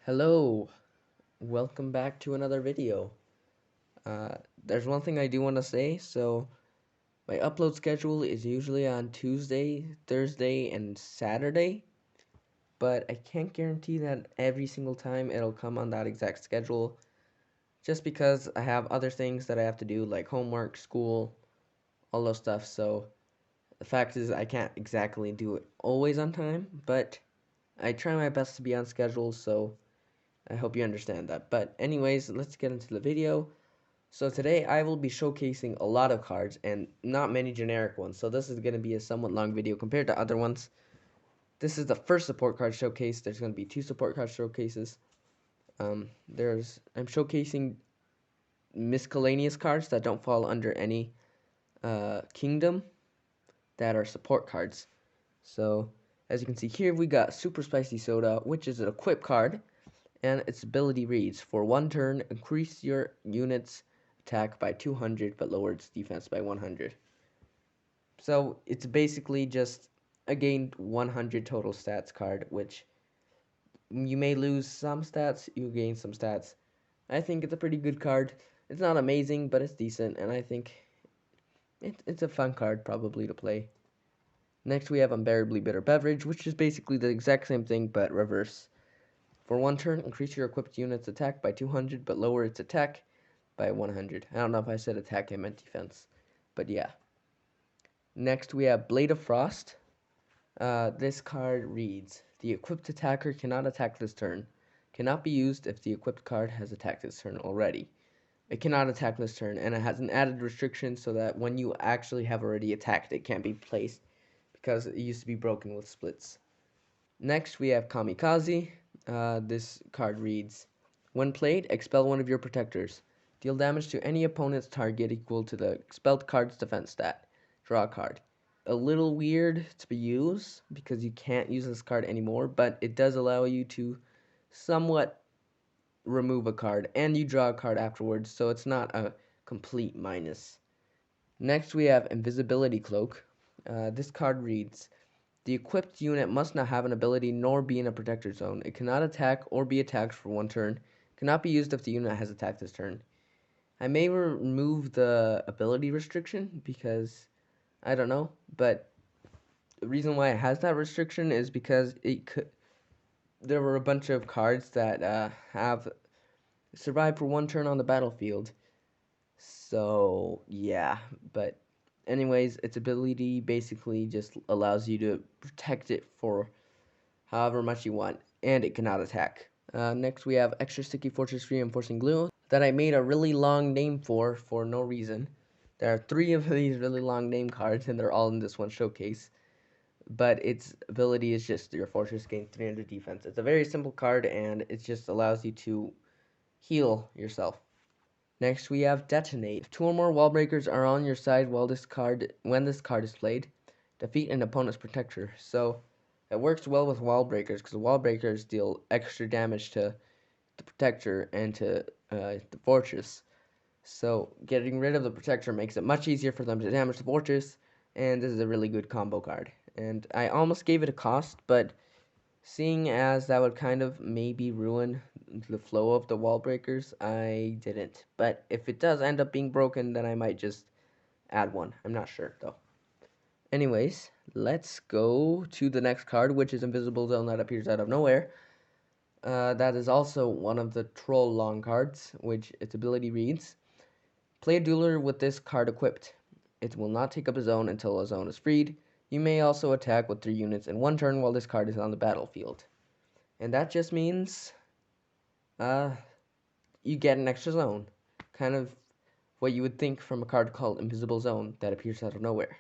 Hello, welcome back to another video. Uh, there's one thing I do want to say. So my upload schedule is usually on Tuesday, Thursday, and Saturday, but I can't guarantee that every single time it'll come on that exact schedule just because I have other things that I have to do like homework, school, all those stuff. So the fact is I can't exactly do it always on time, but I try my best to be on schedule, so I hope you understand that. But anyways, let's get into the video. So today I will be showcasing a lot of cards and not many generic ones. So this is going to be a somewhat long video compared to other ones. This is the first support card showcase. There's going to be two support card showcases. I'm showcasing miscellaneous cards that don't fall under any kingdom that are support cards. So as you can see here, we got Super Spicy Soda, which is an equip card, and its ability reads: for one turn, increase your unit's attack by 200 but lower its defense by 100. So it's basically just a gained 100 total stats card, which you may lose some stats, you gain some stats. I think it's a pretty good card. It's not amazing, but it's decent, and I think it's a fun card probably to play. Next we have Unbearably Bitter Beverage, which is basically the exact same thing but reverse. For one turn, increase your equipped unit's attack by 200 but lower its attack by 100. I don't know if I said attack, I meant defense, but yeah. Next we have Blade of Frost. This card reads: the equipped attacker cannot attack this turn. Cannot be used if the equipped card has attacked this turn already. It cannot attack this turn, and it has an added restriction so that when you actually have already attacked, it can't be placed because it used to be broken with splits. Next, we have Kamikaze. This card reads: when played, expel one of your protectors. Deal damage to any opponent's target equal to the expelled card's defense stat. Draw a card. A little weird to use because you can't use this card anymore, but it does allow you to somewhat remove a card and you draw a card afterwards, so it's not a complete minus. Next, we have Invisibility Cloak. This card reads: the equipped unit must not have an ability nor be in a protector zone. It cannot attack or be attacked for one turn. It cannot be used if the unit has attacked this turn. I may remove the ability restriction because I don't know, but the reason why it has that restriction is because there were a bunch of cards that have survived for one turn on the battlefield. So yeah, but anyways, its ability basically just allows you to protect it for however much you want, and it cannot attack. Next, we have Extra Sticky Fortress Reinforcing Glue that I made a really long name for no reason. There are three of these really long name cards, and they're all in this one showcase. But its ability is just your fortress gains 300 defense. It's a very simple card, and it just allows you to heal yourself. Next, we have Detonate. If two or more wall breakers are on your side when this card is played, defeat an opponent's protector. So it works well with wall breakers because wall breakers deal extra damage to the protector and to the fortress. So getting rid of the protector makes it much easier for them to damage the fortress, and this is a really good combo card. And I almost gave it a cost, but seeing as that would kind of maybe ruin the flow of the wall breakers, I didn't. But if it does end up being broken, then I might just add one. I'm not sure, though. Anyways, let's go to the next card, which is Invisible Zone that appears out of nowhere. That is also one of the Troll Long cards, which its ability reads: play a Dueler with this card equipped. It will not take up a zone until a zone is freed. You may also attack with 3 units in one turn while this card is on the battlefield. And that just means uh, you get an extra zone. Kind of what you would think from a card called Invisible Zone that appears out of nowhere.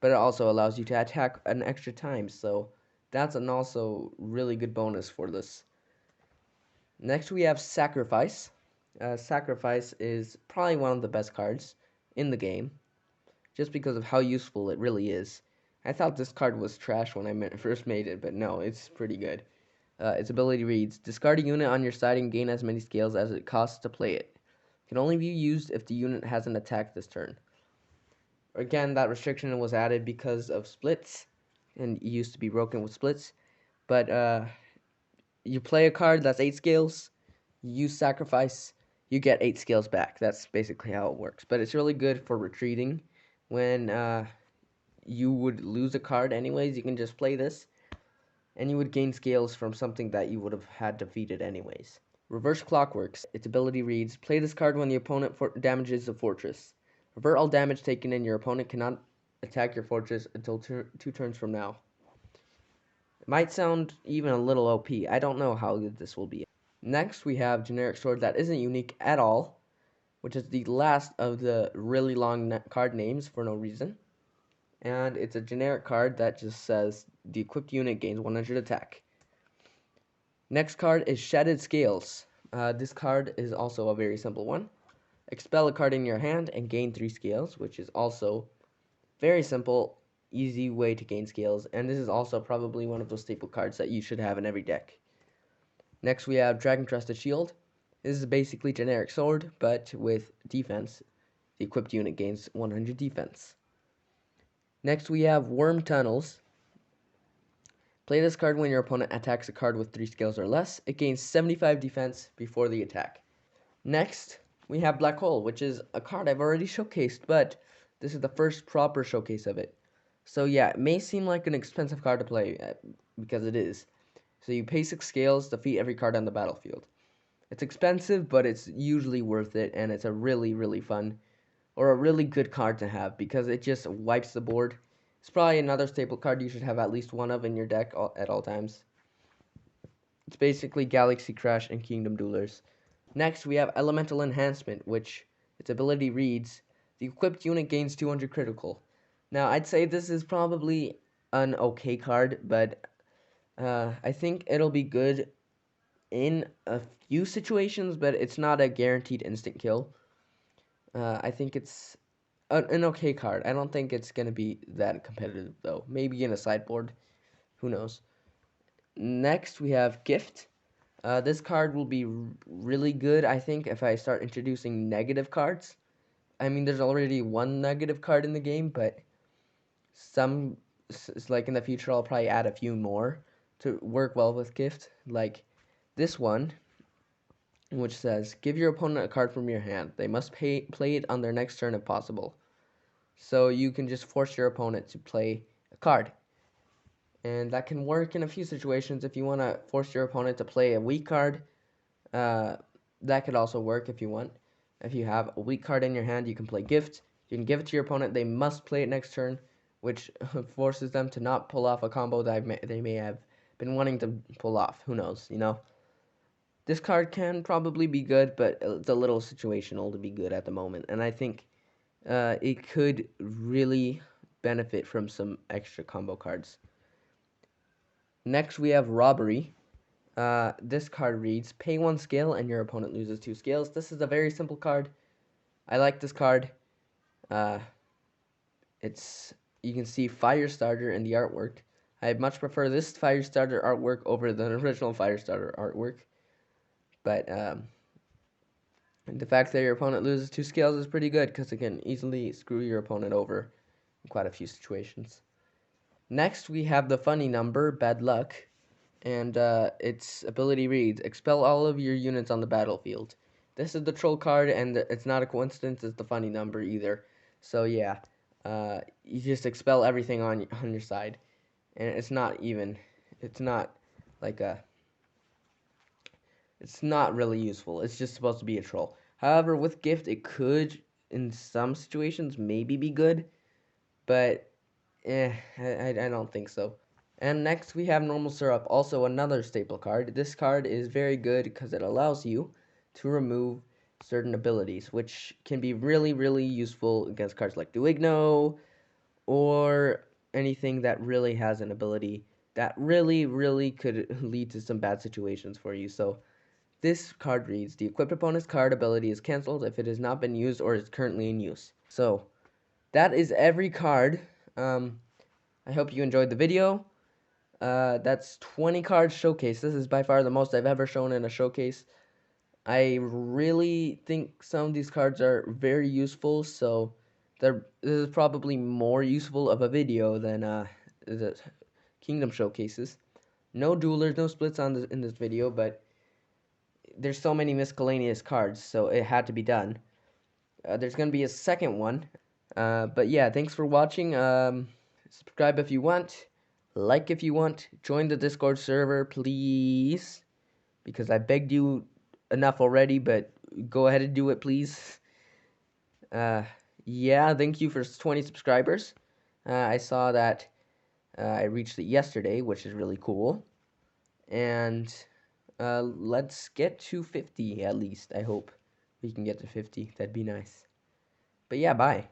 But it also allows you to attack an extra time, so that's an also really good bonus for this. Next we have Sacrifice. Sacrifice is probably one of the best cards in the game, just because of how useful it really is. I thought this card was trash when I first made it, but no, it's pretty good. Its ability reads: discard a unit on your side and gain as many scales as it costs to play it. Can only be used if the unit hasn't attacked this turn. Again, that restriction was added because of splits, and it used to be broken with splits. But you play a card that's 8 scales, you sacrifice, you get 8 scales back. That's basically how it works. But it's really good for retreating when you would lose a card anyways. You can just play this, and you would gain scales from something that you would have had defeated anyways. Reverse Clockworks. Its ability reads, play this card when the opponent damages the fortress. Revert all damage taken and your opponent cannot attack your fortress until 2 turns from now. It might sound even a little OP. I don't know how good this will be. Next, we have Generic Sword that isn't unique at all, which is the last of the really long card names for no reason. And it's a generic card that just says the equipped unit gains 100 attack. Next card is Shattered Scales. This card is also a very simple one. Expel a card in your hand and gain 3 scales, which is also very simple, easy way to gain scales. And this is also probably one of those staple cards that you should have in every deck. Next we have Dragon Trusted Shield. This is basically generic sword, but with defense. The equipped unit gains 100 defense. Next we have Worm Tunnels. Play this card when your opponent attacks a card with 3 scales or less. It gains 75 defense before the attack. Next, we have Black Hole, which is a card I've already showcased, but this is the first proper showcase of it. So yeah, it may seem like an expensive card to play, because it is. So you pay 6 scales, defeat every card on the battlefield. It's expensive, but it's usually worth it, and it's a really, really fun, or a really good card to have, because it just wipes the board. It's probably another staple card you should have at least one of in your deck at all times. It's basically Galaxy Crash and Kingdom Duelers. Next, we have Elemental Enhancement, which its ability reads, the equipped unit gains 200 critical. Now, I'd say this is probably an okay card, but I think it'll be good in a few situations, but it's not a guaranteed instant kill. I think it's an okay card. I don't think it's going to be that competitive, though. Maybe in a sideboard. Who knows? Next, we have Gift. This card will be really good, I think, if I start introducing negative cards. I mean, there's already one negative card in the game, but like in the future, I'll probably add a few more to work well with Gift. Like this one, which says, give your opponent a card from your hand. They must play it on their next turn if possible. So you can just force your opponent to play a card. And that can work in a few situations. If you want to force your opponent to play a weak card, that could also work if you want. If you have a weak card in your hand, you can play Gift. You can give it to your opponent. They must play it next turn, which forces them to not pull off a combo that they may have been wanting to pull off. Who knows, you know? This card can probably be good, but it's a little situational to be good at the moment. And I think it could really benefit from some extra combo cards. Next, we have Robbery. This card reads, pay 1 scale and your opponent loses 2 scales. This is a very simple card. I like this card. You can see Firestarter in the artwork. I much prefer this Firestarter artwork over the original Firestarter artwork. But the fact that your opponent loses 2 scales is pretty good, because it can easily screw your opponent over in quite a few situations. Next, we have the funny number, Bad Luck, and its ability reads, expel all of your units on the battlefield. This is the troll card, and it's not a coincidence, it's the funny number either. So yeah, you just expel everything on your side, and it's not like it's not really useful. It's just supposed to be a troll. However, with Gift, it could, in some situations, maybe be good, but I don't think so. And next we have Normal Syrup, also another staple card. This card is very good because it allows you to remove certain abilities, which can be really, really useful against cards like Duigno, or anything that really has an ability that really, really could lead to some bad situations for you. So this card reads, the equipped opponent's card ability is cancelled if it has not been used or is currently in use. So that is every card. I hope you enjoyed the video. That's 20 cards showcase. This is by far the most I've ever shown in a showcase. I really think some of these cards are very useful, so this is probably more useful of a video than the Kingdom showcases. No duelers, no splits in this video, but there's so many miscellaneous cards, so it had to be done. There's gonna be a second one. But yeah, thanks for watching. Subscribe if you want, like if you want, join the Discord server, please, because I begged you enough already, but go ahead and do it, please. Yeah, thank you for 20 subscribers. I saw that I reached it yesterday, which is really cool. And let's get to 50 at least. I hope we can get to 50. That'd be nice. But yeah, bye.